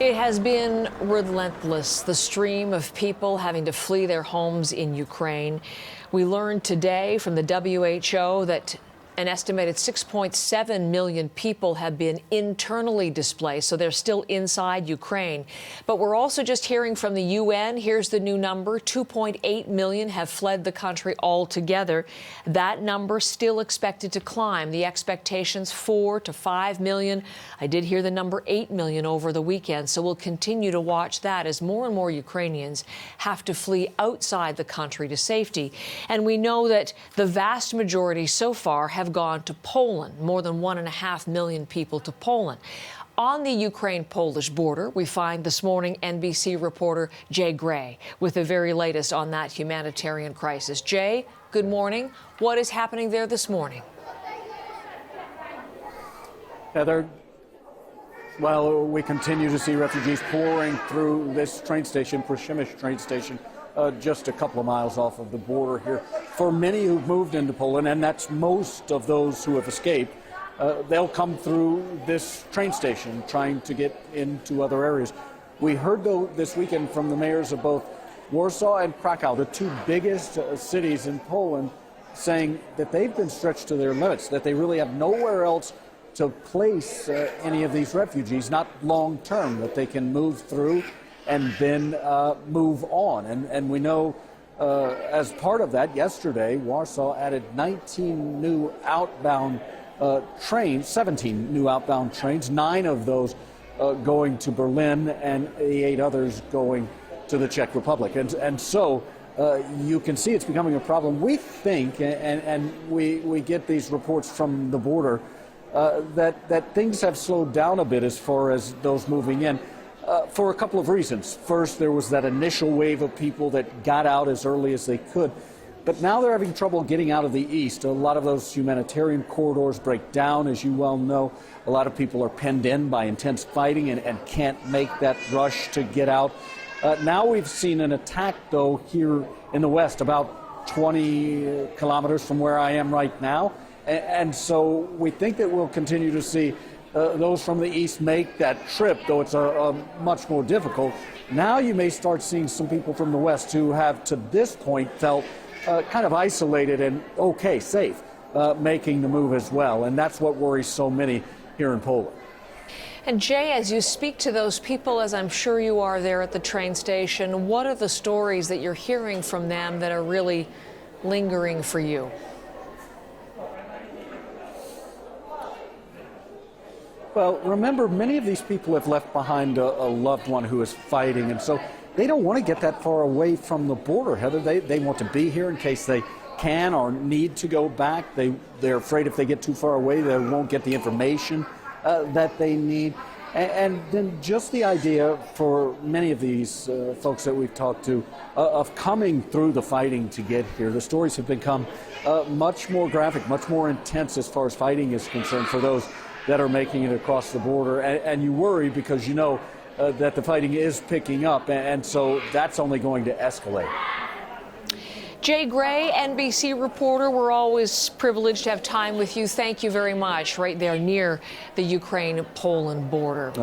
It has been relentless, the stream of people having to flee their homes in Ukraine. We learned today from the WHO that an estimated 6.7 million people have been internally displaced, so they're still inside Ukraine. But we're also just hearing from the UN. Here's the new number. 2.8 million have fled the country altogether. That number still expected to climb. The expectations 4 to 5 million. I did hear the number 8 million over the weekend, so we'll continue to watch that as more and more Ukrainians have to flee outside the country to safety. And we know that the vast majority so far have gone to Poland, more than 1.5 million people to Poland. On the Ukraine-Polish border, we find this morning NBC reporter Jay Gray with the very latest on that humanitarian crisis. Jay, good morning. What is happening there this morning? Heather, well, we continue to see refugees pouring through this train station, Przemyśl train station, just a couple of miles off of the border here. For many who've moved into Poland, and that's most of those who have escaped, they'll come through this train station trying to get into other areas. We heard, though, this weekend from the mayors of both Warsaw and Krakow, the two biggest cities in Poland, saying that they've been stretched to their limits, that they really have nowhere else to place any of these refugees, not long term, that they can move through and then move on. And we know as part of that, yesterday, Warsaw added 19 new outbound trains, 17 new outbound trains, 9 of those going to Berlin and the 8 others going to the Czech Republic. And so you can see it's becoming a problem. We think, and we get these reports from the border, that things have slowed down a bit as far as those moving in. For a couple of reasons. First, there was that initial wave of people that got out as early as they could, but now they're having trouble getting out of the east. A lot of those humanitarian corridors break down, as you well know. A lot of people are penned in by intense fighting and can't make that rush to get out. Now we've seen an attack, though, here in the west, about 20 kilometers from where I am right now, and so we think that we'll continue to see those from the east make that trip, though it's a much more difficult. Now you may start seeing some people from the west who have, to this point, felt kind of isolated and safe, making the move as well. And that's what worries so many here in Poland. And Jay, as you speak to those people, as I'm sure you are there at the train station, what are the stories that you're hearing from them that are really lingering for you? Well, remember, many of these people have left behind a loved one who is fighting, and so they don't want to get that far away from the border, Heather. They want to be here in case they can or need to go back. They're afraid if they get too far away, they won't get the information that they need. And then just the idea for many of these folks that we've talked to of coming through the fighting to get here. The stories have become much more graphic, much more intense as far as fighting is concerned for those that are making it across the border, and you worry because you know that the fighting is picking up, and so that's only going to escalate. Jay Gray, NBC reporter, we're always privileged to have time with you. Thank you very much, right there near the Ukraine-Poland border.